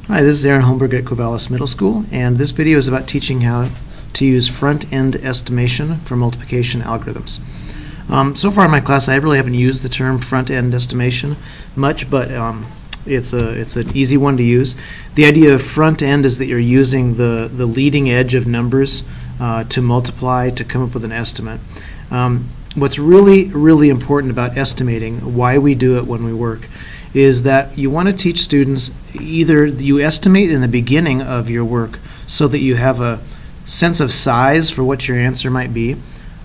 Hi, this is Aaron Holmberg at Corvallis Middle School, and this video is about teaching how to use front-end estimation for multiplication algorithms. So far in my class, I really haven't used the term front-end estimation much, but it's an easy one to use. The idea of front-end is that you're using the leading edge of numbers to multiply to come up with an estimate. What's really important about estimating, why we do it when we work, is that you want to teach students either you estimate in the beginning of your work so that you have a sense of size for what your answer might be,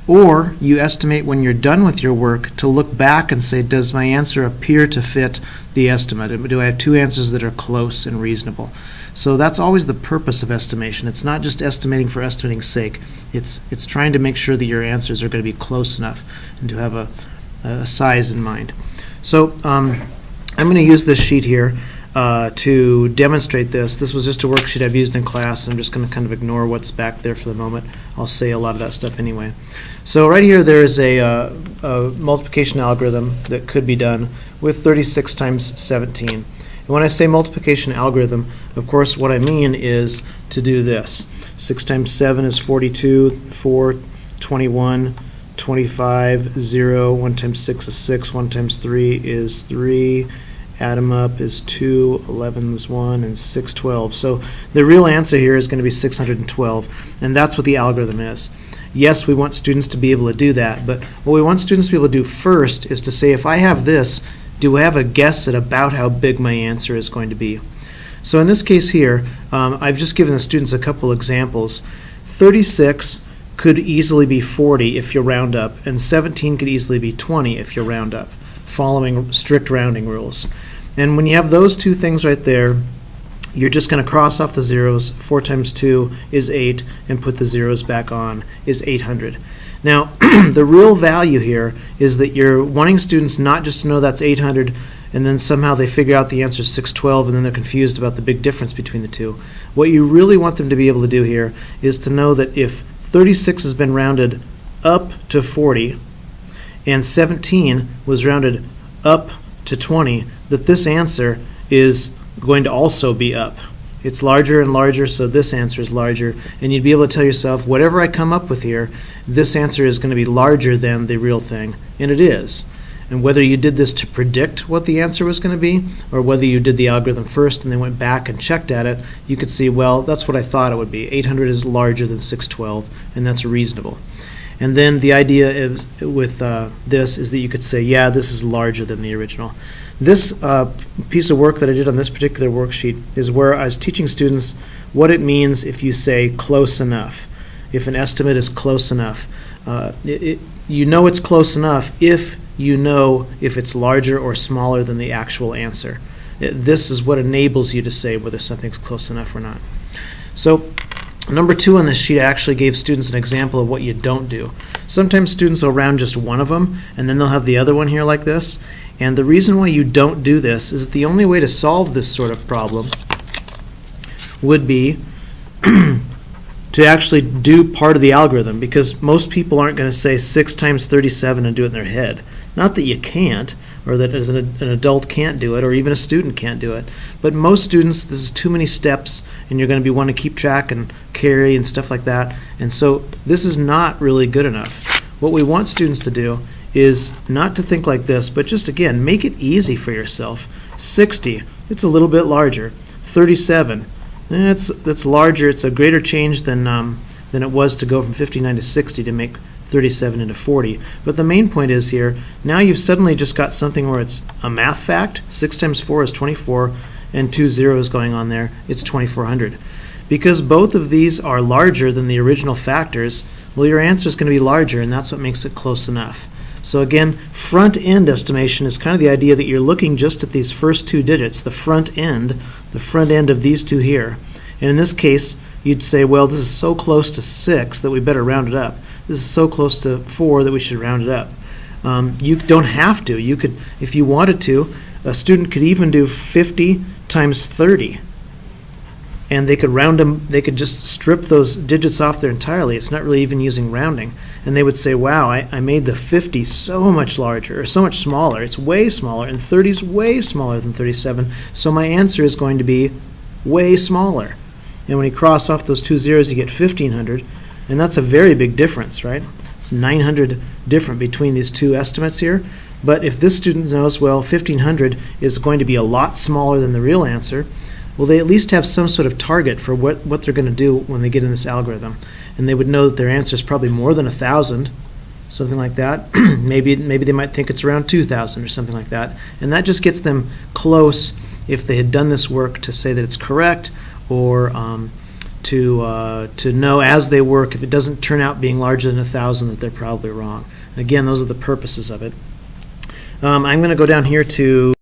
or you estimate when you're done with your work to look back and say, does my answer appear to fit the estimate? Do I have two answers that are close and reasonable? So that's always the purpose of estimation. It's not just estimating for estimating's sake. It's trying to make sure that your answers are going to be close enough and to have a size in mind. So I'm going to use this sheet here to demonstrate this. This was just a worksheet I've used in class. I'm just going to kind of ignore what's back there for the moment. I'll say a lot of that stuff anyway. So right here there is a multiplication algorithm that could be done with 36 times 17. And when I say multiplication algorithm, of course what I mean is to do this. 6 times 7 is 42, 4, 21, 25, 0, 1 times 6 is 6, 1 times 3 is 3, add them up is 2, 11 is 1, and 6, 12. So the real answer here is going to be 612, and that's what the algorithm is. Yes, we want students to be able to do that, but what we want students to be able to do first is to say, if I have this, do I have a guess at about how big my answer is going to be? So in this case here, I've just given the students a couple examples. 36 could easily be 40 if you round up, and 17 could easily be 20 if you round up, following strict rounding rules. And when you have those two things right there, you're just going to cross off the zeros. 4 times 2 is 8, and put the zeros back on is 800. Now, the real value here is that you're wanting students not just to know that's 800, and then somehow they figure out the answer is 612, and then they're confused about the big difference between the two. What you really want them to be able to do here is to know that if 36 has been rounded up to 40, and 17 was rounded up to 20, that this answer is going to also be up. It's larger and larger, so this answer is larger, and you'd be able to tell yourself, whatever I come up with here, this answer is going to be larger than the real thing, and it is. And whether you did this to predict what the answer was going to be, or whether you did the algorithm first and then went back and checked at it, you could see, well, that's what I thought it would be. 800 is larger than 612, and that's reasonable. And then the idea is, with this is that you could say, yeah, this is larger than the original. This piece of work that I did on this particular worksheet is where I was teaching students what it means if you say close enough, if an estimate is close enough. You know it's close enough if you know if it's larger or smaller than the actual answer. This is what enables you to say whether something's close enough or not. So number 2 on this sheet, I actually gave students an example of what you don't do. Sometimes students will round just one of them, and then they'll have the other one here like this. And the reason why you don't do this is that the only way to solve this sort of problem would be to actually do part of the algorithm, because most people aren't going to say 6 times 37 and do it in their head. Not that you can't, or that as an adult can't do it, or even a student can't do it. But most students, this is too many steps, and you're going to be wanting to keep track and carry and stuff like that. And so this is not really good enough. What we want students to do is not to think like this, but just, again, make it easy for yourself. 60, it's a little bit larger. 37, it's larger. It's a greater change than it was to go from 59 to 60 to make 37 into 40. But the main point is here, now you've suddenly just got something where it's a math fact. 6 times 4 is 24, and 2 zeros going on there. It's 2400. Because both of these are larger than the original factors, well, your answer is going to be larger, and that's what makes it close enough. So again, front-end estimation is kind of the idea that you're looking just at these first two digits, the front end of these two here. And in this case, you'd say, well, this is so close to 6 that we better round it up. This is so close to 4 that we should round it up. You don't have to. You could, if you wanted to, a student could even do 50 times 30. And they could round them, they could just strip those digits off there entirely. It's not really even using rounding. And they would say, wow, I made the 50 so much larger, or so much smaller. It's way smaller, and 30 is way smaller than 37. So my answer is going to be way smaller. And when you cross off those two zeros, you get 1,500, and that's a very big difference, right? It's 900 different between these two estimates here. But if this student knows, well, 1,500 is going to be a lot smaller than the real answer, well, they at least have some sort of target for what they're going to do when they get in this algorithm. And they would know that their answer is probably more than 1,000, something like that. maybe they might think it's around 2,000 or something like that. And that just gets them close if they had done this work to say that it's correct, or to know as they work, if it doesn't turn out being larger than 1,000, that they're probably wrong. Again, those are the purposes of it. I'm going to go down here to